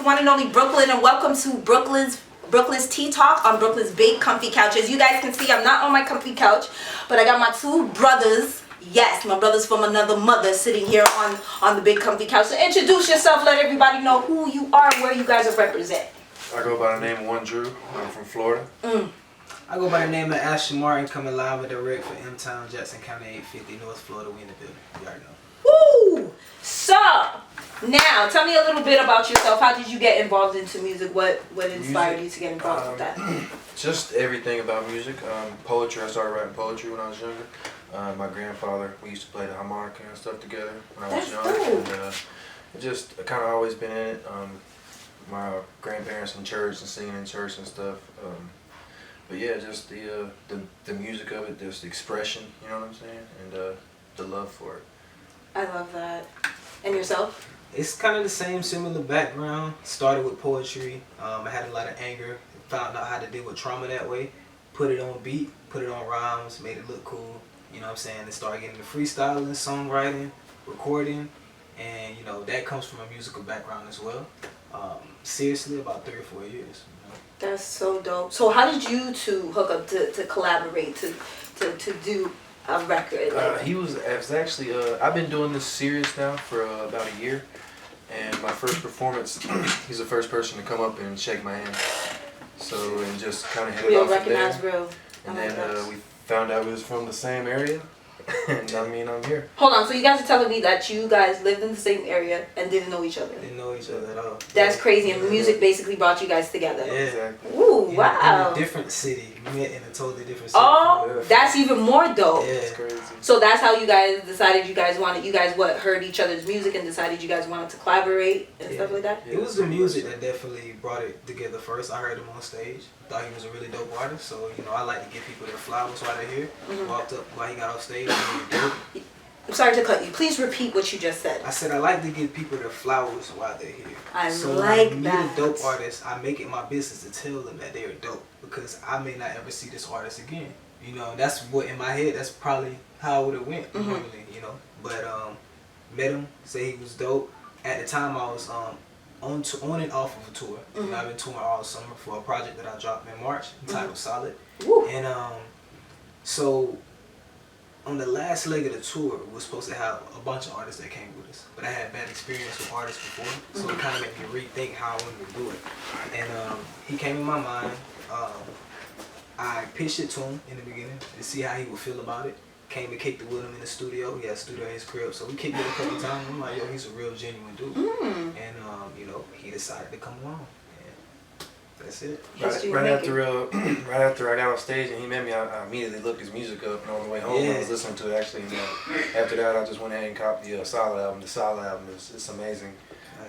one and only Brooklyn, and welcome to Brooklyn's Tea Talk on Brooklyn's big comfy couch. As you guys can see, I'm not on my comfy couch, but I got my two brothers. Yes, my brothers from another mother sitting here on the big comfy couch. So introduce yourself, let everybody know who you are and where you guys represent. I go by the name of One Dru. I'm from Florida. I go by the name of Ashton Martin, coming live with direct for M-Town, Jackson County, 850, North Florida. We in the building. You already know. Woo! So, now, tell me a little bit about yourself. How did you get involved into music? What inspired you to get involved with that? Just everything about music. Poetry. I started writing poetry when I was younger. My grandfather, we used to play the harmonica and stuff together when I was young. Dope. And it just kind of always been in it. My grandparents in church and singing in church and stuff. But yeah, just the music of it, just the expression, you know what I'm saying, and the love for it. I love that. And yourself? It's kind of the same, similar background. Started with poetry. I had a lot of anger. Found out how to deal with trauma that way. Put it on beat, put it on rhymes, made it look cool. You know what I'm saying? And started getting into freestyling, songwriting, recording. And, you know, that comes from a musical background as well. Seriously, about 3 or 4 years. You know? That's so dope. So how did you two hook up to collaborate, to do a record? It was actually, I've been doing this serious now for about a year. And my first performance, he's the first person to come up and shake my hand. So, and just kind of hit it Real, off recognize there. real. And then we found out we was from the same area. And I mean, I'm here. Hold on, so you guys are telling me that you guys lived in the same area and didn't know each other? Didn't know each other at all. That's crazy, and music basically brought you guys together. Yeah. Exactly. Ooh, wow. In a different city. We met in a totally different city. Oh, that's even more dope. Yeah. It's crazy. So that's how you guys decided you guys heard each other's music and decided you guys wanted to collaborate and stuff like that? Yeah, it was the music that definitely brought it together first. I heard him on stage. Thought he was a really dope artist. So, you know, I like to give people their flowers while they're here. Walked up while he got off stage. I'm sorry to cut you. Please repeat what you just said. I said I like to give people their flowers while they're here. I so like when I that. meet a dope artist, I make it my business to tell them that they're dope because I may not ever see this artist again. You know, that's what in my head. That's probably how it would have went normally. You know, but met him, say he was dope. At the time, I was on and off of a tour. You know, I've been touring all summer for a project that I dropped in March entitled Solid. Woo. And so on the last leg of the tour, we were supposed to have a bunch of artists that came with us. But I had bad experience with artists before, so it kind of made me rethink how I wanted to do it. And he came in my mind. I pitched it to him in the beginning to see how he would feel about it. Came and kicked it with him in the studio. He had a studio in his crib, so we kicked it a couple times. I'm like, yo, he's a real genuine dude. And you know, he decided to come along. That's it. Right after I got off stage and he met me, I immediately looked his music up, and on the way home I was listening to it actually. And, after that, I just went ahead and copied the Solid album. The Solid album it's amazing.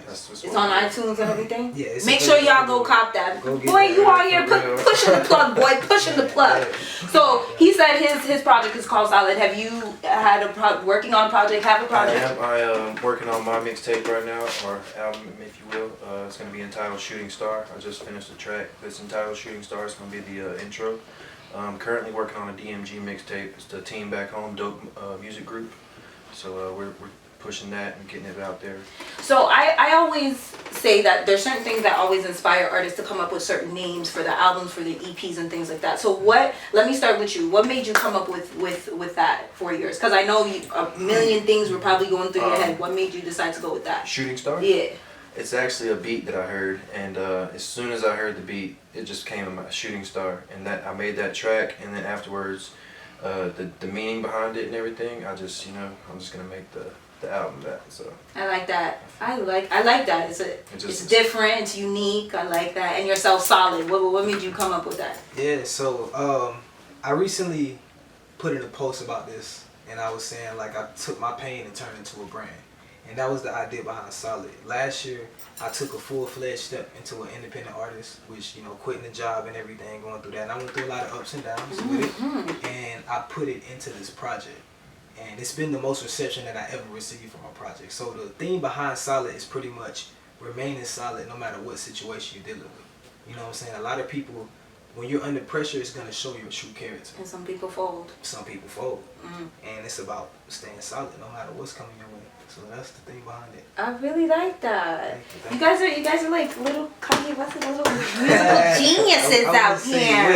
It's on iTunes and everything? Yeah. Make sure y'all go cop that. Boy, you out here pushing the plug, boy, pushing the plug. So he said his project is called Solid. Have you had working on a project, have a project? I am working on my mixtape right now, or album if you will. It's going to be entitled Shooting Star. I just finished the track that's entitled Shooting Star. It's going to be the intro. I'm currently working on a DMG mixtape. It's the Team Back Home Dope music group. So we're pushing that and getting it out there. So I always say that there's certain things that always inspire artists to come up with certain names for the albums, for the EPs and things like that. So let me start with you. What made you come up with that for yours? Because I know a million things were probably going through your head. What made you decide to go with that? Shooting Star? Yeah. It's actually a beat that I heard, and as soon as I heard the beat, it just came to my Shooting Star, and that I made that track, and then afterwards, the meaning behind it and everything, I'm just gonna make the album that. So I like that. I like that. It's different. It's unique. I like that. And yourself, Solid. What made you come up with that? Yeah. So I recently put in a post about this, and I was saying like I took my pain and turned it into a brand. And that was the idea behind Solid. Last year, I took a full-fledged step into an independent artist, which, you know, quitting the job and everything, going through that. And I went through a lot of ups and downs with it, and I put it into this project. And it's been the most reception that I ever received from a project. So the theme behind Solid is pretty much remaining solid no matter what situation you're dealing with. You know what I'm saying? A lot of people, when you're under pressure, it's gonna show your true character. And some people fold. Some people fold, and it's about staying solid no matter what's coming your way. So that's the thing behind it. I really like that. Thank you. You guys are like little Kanye West, little musical geniuses out here.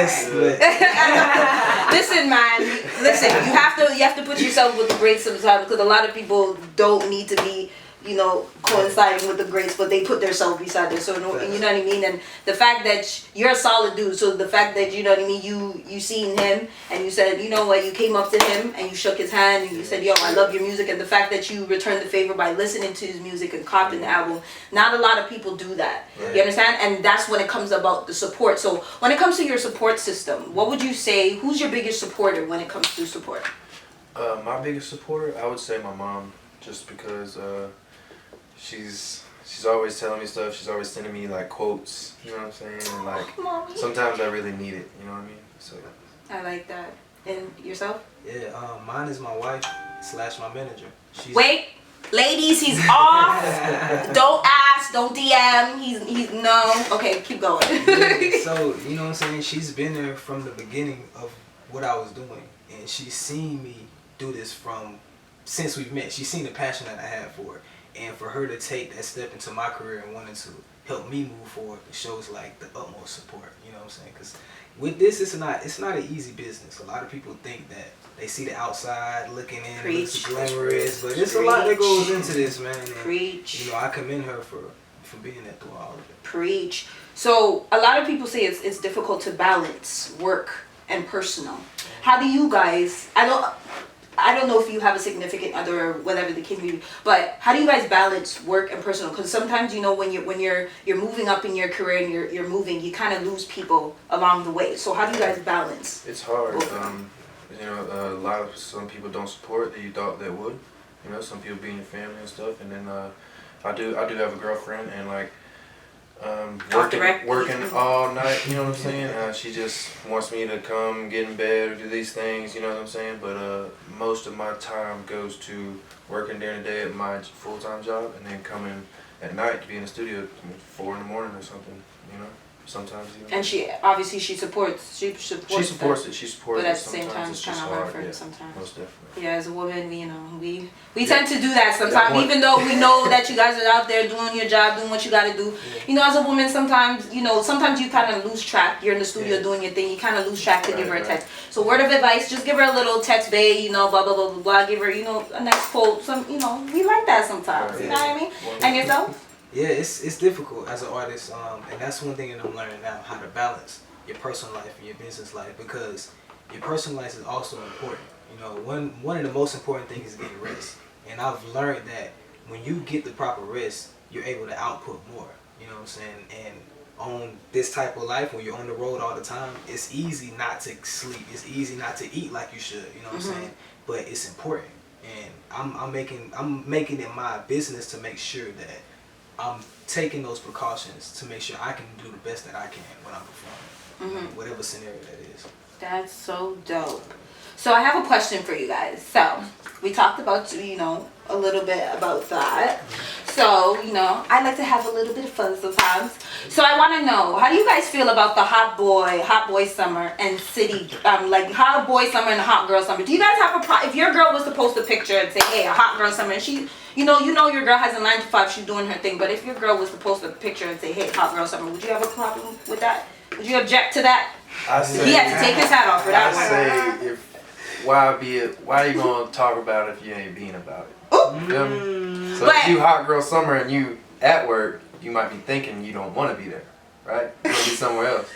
Listen, man. Listen, you have to put yourself with the greats sometimes, because a lot of people don't need to be, you know, coinciding with the greats, but they put themselves beside it. So, you know what I mean? And the fact that you're a solid dude, so the fact that, you know what I mean, you seen him and you said, you know what, you came up to him and you shook his hand and you said, yo, I love your music. And the fact that you returned the favor by listening to his music and copying the album, not a lot of people do that. Right. You understand? And that's when it comes about the support. So when it comes to your support system, what would you say, who's your biggest supporter when it comes to support? My biggest supporter, I would say my mom, just because she's always telling me stuff. She's always sending me like quotes, you know what I'm saying? And like Mommy. Sometimes I really need it, you know what I mean? So I like that. And yourself? Yeah, mine is my wife / my manager. Wait, ladies, he's off. Don't ask, don't DM. He's no. Okay, keep going. Yeah, so you know what I'm saying? She's been there from the beginning of what I was doing, and she's seen me do this since we've met. She's seen the passion that I have for it. And for her to take that step into my career and wanting to help me move forward, it shows like the utmost support. You know what I'm saying? Because with this, it's not an easy business. A lot of people think that they see the outside looking in, Preach. It looks glamorous, but there's a lot that goes into this, man. And, Preach. you know, I commend her for being there through all of it. Preach. So a lot of people say it's difficult to balance work and personal. How do you guys? I don't know if you have a significant other or whatever the case may be, but how do you guys balance work and personal? Because sometimes, you know, when you're moving up in your career and you're moving, you kind of lose people along the way. So how do you guys balance? it's hard. You know, some people don't support that you thought they would. You know, some people be in your family and stuff, and then I do have a girlfriend, and like working all night, you know what I'm saying? She just wants me to come get in bed or do these things, you know what I'm saying? But most of my time goes to working during the day at my full-time job, and then coming at night to be in the studio at 4 in the morning or something, you know? Sometimes even. And she obviously supports it. She supports it. But at the same time, it's kind of hard for yeah, her sometimes. Most definitely. Yeah, as a woman, you know, we tend to do that sometimes, even though we know that you guys are out there doing your job, doing what you got to do. Yeah. You know, as a woman, sometimes you kind of lose track. You're in the studio doing your thing. You kind of lose track to give her a text. So word of advice, just give her a little text, babe, you know, blah, blah, blah, blah, blah. Give her, you know, a nice quote. We like that sometimes. You know what I mean? And yourself? Yeah, it's difficult as an artist, and that's one thing that I'm learning now, how to balance your personal life and your business life, because your personal life is also important. You know, one of the most important things is getting rest, and I've learned that when you get the proper rest, you're able to output more. You know what I'm saying? And on this type of life, when you're on the road all the time, it's easy not to sleep. It's easy not to eat like you should. You know what I'm saying? But it's important, and I'm making it my business to make sure that I'm taking those precautions to make sure I can do the best that I can when I'm performing, whatever scenario that is. That's so dope. So I have a question for you guys. So we talked about, you know, a little bit about that. So, you know, I like to have a little bit of fun sometimes. So I want to know, how do you guys feel about the hot boy summer and city, like hot boy summer and hot girl summer? Do you guys have a problem? If your girl was to post a picture and say, hey, a hot girl summer, and she, you know your girl has a 9 to 5, she's doing her thing, but if your girl was to post a picture and say, hey, hot girl summer, would you have a problem with that? Would you object to that? He had to take his hat off for that one. Why are you gonna talk about it if you ain't being about it? You feel me? So if you hot girl summer and you at work, you might be thinking you don't want to be there, right? You want to be somewhere else.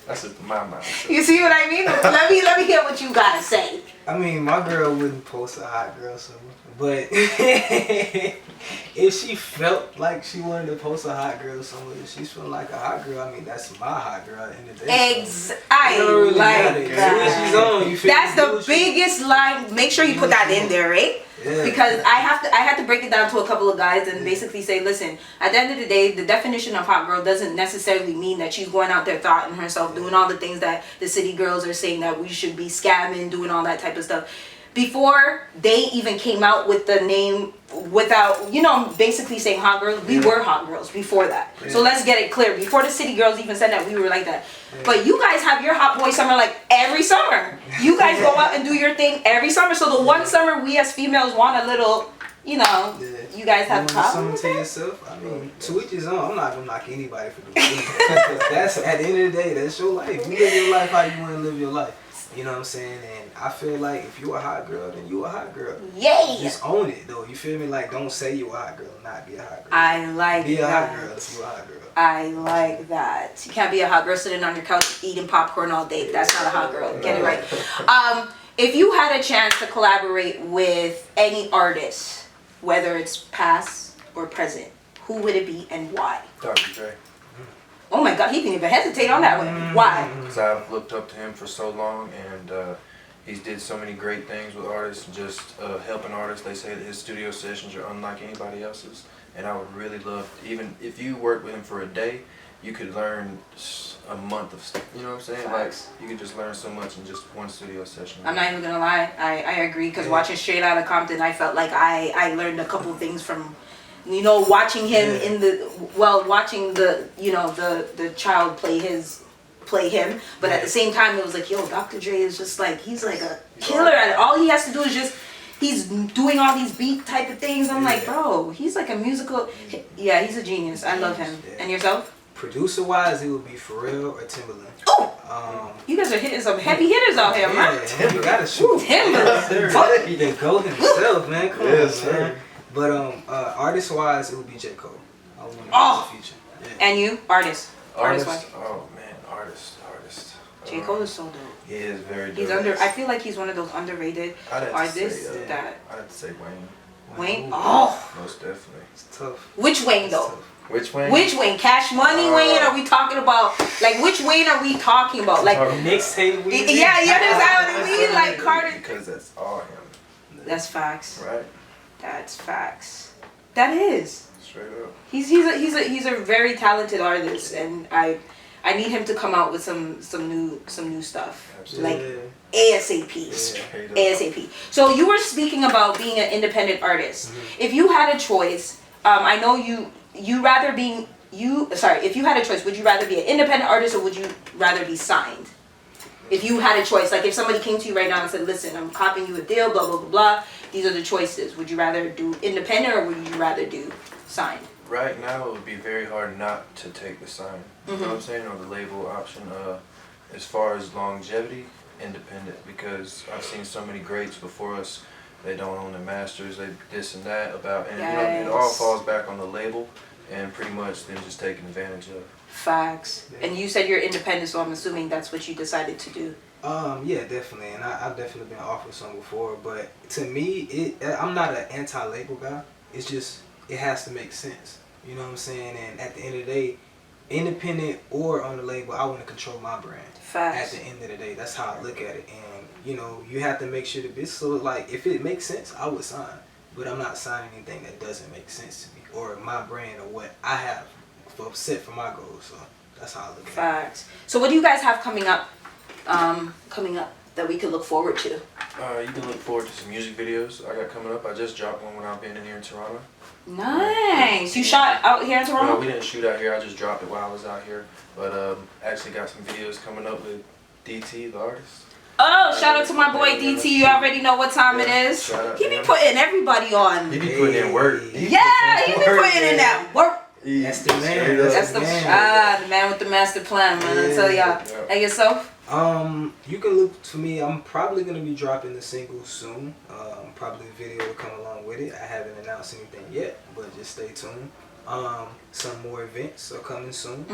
That's just my mind. You see what I mean? Let me hear what you gotta say. I mean, my girl wouldn't post a hot girl summer, but if she felt like she wanted to post a hot girl summer, if she's feeling like a hot girl, I mean, that's my hot girl in the day. I really like that. She's on, you feel that's the biggest line. Make sure you put that in there, right? Yeah. Because I had to break it down to a couple of guys and basically say, listen, at the end of the day, the definition of hot girl doesn't necessarily mean that she's going out there thoughting herself, doing all the things that the city girls are saying that we should be scamming, doing all that type of stuff. before they even came out with the name, without, you know, basically saying hot girls, we were hot girls before that. So let's get it clear. Before the city girls even said that, we were like that. But you guys have your hot boy summer like every summer. You guys go out and do your thing every summer. So the one summer we as females want a little, you know, you guys have something to yourself. I mean, to each his own. I'm not gonna knock anybody for doing that. That's at the end of the day, that's your life. You live your life how you want to live your life. You know what I'm saying? And I feel like if you a hot girl, then you a hot girl. Yay! Just own it, though. You feel me? Like, don't say you a hot girl, not be a hot girl. I like be a that. hot girl if you a hot girl. I like that. You can't be a hot girl sitting on your couch eating popcorn all day. That's not a hot girl. Get it right. If you had a chance to collaborate with any artist, whether it's past or present, who would it be and why? Dr. Dre. Oh my God, he didn't even hesitate on that one. Why? Because I've looked up to him for so long, and he's did so many great things with artists, just helping artists. They say that his studio sessions are unlike anybody else's, and I would really love, even if you work with him for a day, you could learn a month of stuff. You know what I'm saying? Facts. Like, you could just learn so much in just one studio session. I'm not even gonna lie, I agree, because watching Straight Outta Compton, I felt like I learned a couple things from, you know, watching him in the, watching the, you know, the child play him, but at the same time it was like, yo, Dr. Dre is just like, he's like a killer at it. All he has to do is just, he's doing all these beat type of things. I'm like, bro, he's like a musical, he's a genius. I love him. And yourself? Producer wise, it would be Pharrell or Timbaland. Oh! You guys are hitting some heavy hitters out here, man. You gotta shoot. Timbaland. He the GOAT himself, man. Come on, man. But artist wise, it would be J. Cole. I want to feature. Yeah. And you, artist. Artist. Oh man, artist. J. Cole is so dope. He is very dope. He's I feel like he's one of those underrated artists that. I'd have to say Wayne. Wayne? Oh. Most definitely. It's tough. Which Wayne though? Which Wayne? Which Wayne? Cash Money Wayne? Are we talking about? Like, which Wayne are we talking about? Like, mixtape. Yeah, you understand what I mean? Like Cardi. Because that's all him. That's facts. Right. That's facts. That is. Straight up. He's a very talented artist, and I need him to come out with some new stuff. Absolutely. Like ASAP. ASAP. So you were speaking about being an independent artist. If you had a choice, I know you rather being if you had a choice, would you rather be an independent artist or would you rather be signed? If you had a choice, like if somebody came to you right now and said, listen, I'm copying you a deal, blah, blah, blah, blah. These are the choices. Would you rather do independent or would you rather do signed? Right now, it would be very hard not to take the sign. You know what I'm saying? Or the label option. As far as longevity, independent. Because I've seen so many greats before us. They don't own the masters. They this and that about. And you know, it all falls back on the label. And pretty much them just taking advantage of. Facts. And you said you're independent, so I'm assuming that's what you decided to do. Yeah, definitely, and I've definitely been offered some before, but to me, I'm not an anti-label guy. It's just, it has to make sense. You know what I'm saying? And at the end of the day, independent or on the label, I want to control my brand. Facts. At the end of the day, that's how I look at it. And, you know, you have to make sure the business, so like, if it makes sense, I would sign. But I'm not signing anything that doesn't make sense to me, or my brand, or what I have set for my goals. So that's how I look at it. Facts. So what do you guys have coming up that we could look forward to? You can look forward to some music videos I got coming up. I just dropped one when I've been in here in Toronto. Nice. You shot out here in Toronto? No, we didn't shoot out here. I just dropped it while I was out here. But actually got some videos coming up with DT, the artist. Oh, shout out to my boy DT. You already know what time it is. He be putting everybody on. He be putting in work. Yeah, he be putting in that work. That's the man. That's the man with the master plan, man. I tell y'all. And yourself? You can look for me. I'm probably gonna be dropping the single soon. Probably a video will come along with it. I haven't announced anything yet, but just stay tuned. Some more events are coming soon,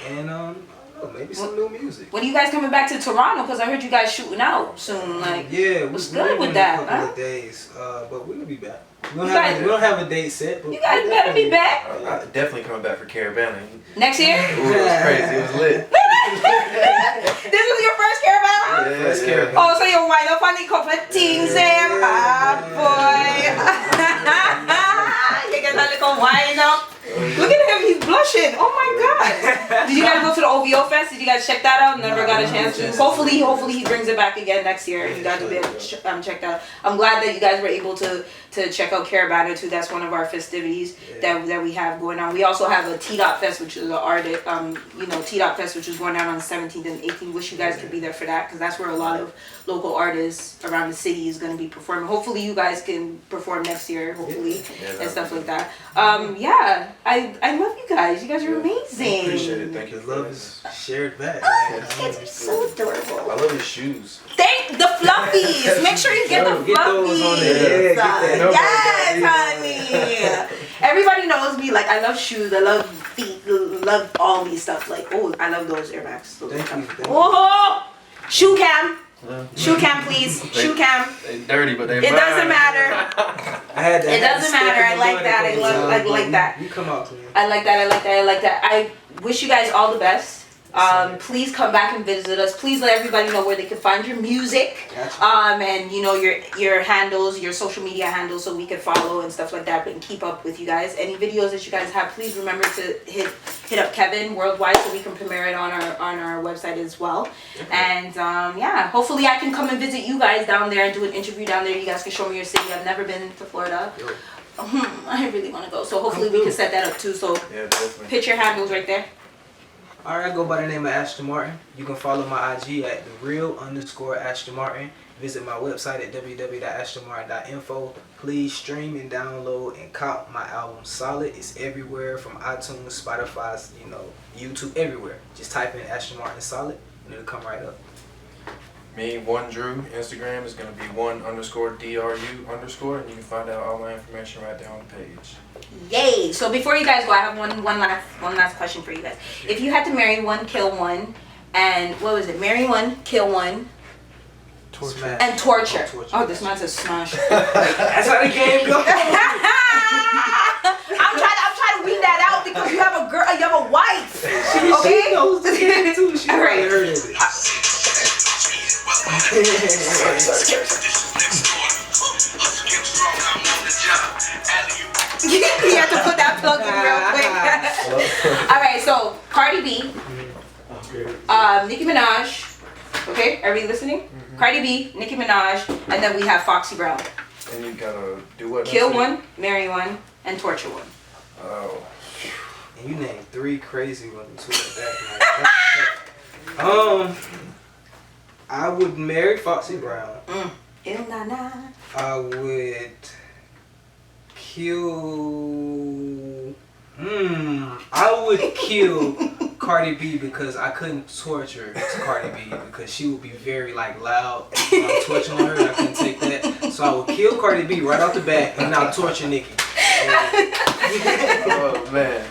and I don't know, maybe some new music. When are you guys coming back to Toronto? Because I heard you guys shooting out soon. Like, yeah, what's good with that? A couple of days, but we're gonna be back. We don't have a date set, but you guys better be back. I'm definitely coming back for Caravana. Next year? Ooh, it was crazy. It was lit. This was your first Caravana? Yeah, first Caravana. Oh, so you wind up on the couple of things there? Boy. You get that little wind up. Look at him, he's blushing. Oh my God. Did you guys go to the OVO Fest? Did you guys check that out? Never got a chance to. Hopefully he brings it back again next year. You guys will be able to check that out. I'm glad that you guys were able to check out Caravana too. That's one of our festivities that we have going on. We also have a T-Dot Fest, which is an artist, T-Dot Fest, which is going on the 17th and 18th. Wish you guys could be there for that, because that's where a lot of local artists around the city is going to be performing. Hopefully you guys can perform next year, hopefully, and stuff like that. I love you guys. You guys are amazing. Appreciate it. Thank you. Love is shared back. You guys are so adorable. I love his shoes. Thank the fluffies. Make sure you get the fluffies. Get those on there. Yes, honey. Everybody knows me. Like, I love shoes. I love feet. Love all these stuff. Like, oh, I love those Air Max. Thank you. Oh, shoe cam. Shoe cam, please. Shoe cam. They dirty, but they. It doesn't matter. It doesn't matter. I like that. I like that. You come out to me. I like that. I wish you guys all the best. Please come back and visit us. Please let everybody know where they can find your music. And your handles, your social media handles, so we can follow and stuff like that and keep up with you guys. Any videos that you guys have, please remember to hit up Kevin Worldwide so we can premiere it on our website as well. And hopefully I can come and visit you guys down there and do an interview down there. You guys can show me your city. I've never been to Florida. I really want to go, so hopefully we can set that up too. So pitch your handles right there. Alright, I go by the name of Ashton Martin. You can follow my IG at @thereal_Ashton Martin. Visit my website at www.ashtonmartin.info. Please stream and download and cop my album Solid. It's everywhere from iTunes, Spotify, YouTube, everywhere. Just type in Ashton Martin Solid and it'll come right up. Me, One Dru. Instagram is going to be _DRU_, and you can find out all my information right there on the page. Yay! So before you guys go, I have one last question for you guys. If you had to marry one, kill one, and what was it? Marry one, kill one, Torture. and torture. Oh, this man says smash. That's how the game goes. I'm trying to weed that out because you have a girl, you have a wife. She knows the game too. She probably heard of it. You have to put that plug in real quick. Alright, so Cardi B, Nicki Minaj. Okay, are we listening? Cardi B, Nicki Minaj, and then we have Foxy Brown. And you gotta do what? Kill one, marry one, and torture one. Oh. And you named 3 crazy ones too like that. I would marry Foxy Brown. I would kill Cardi B because I couldn't torture Cardi B because she would be very loud when I'm torturing her and I couldn't take that. So I would kill Cardi B right off the bat and I'll torture Nicki. Oh man,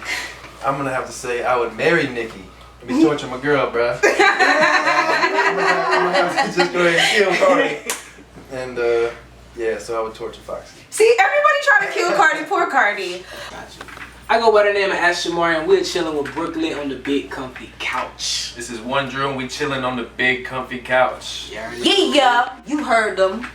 I'm gonna have to say I would marry Nicki. Be torturing my girl, bruh. I'm gonna have to just go ahead and kill Cardi. And so I would torture Foxy. See, everybody trying to kill Cardi. Poor Cardi. I go by the name of Ashton Martin. We're chilling with Brooklyn on the big comfy couch. This is One Dru and we chilling on the big comfy couch. Yeah, you heard them.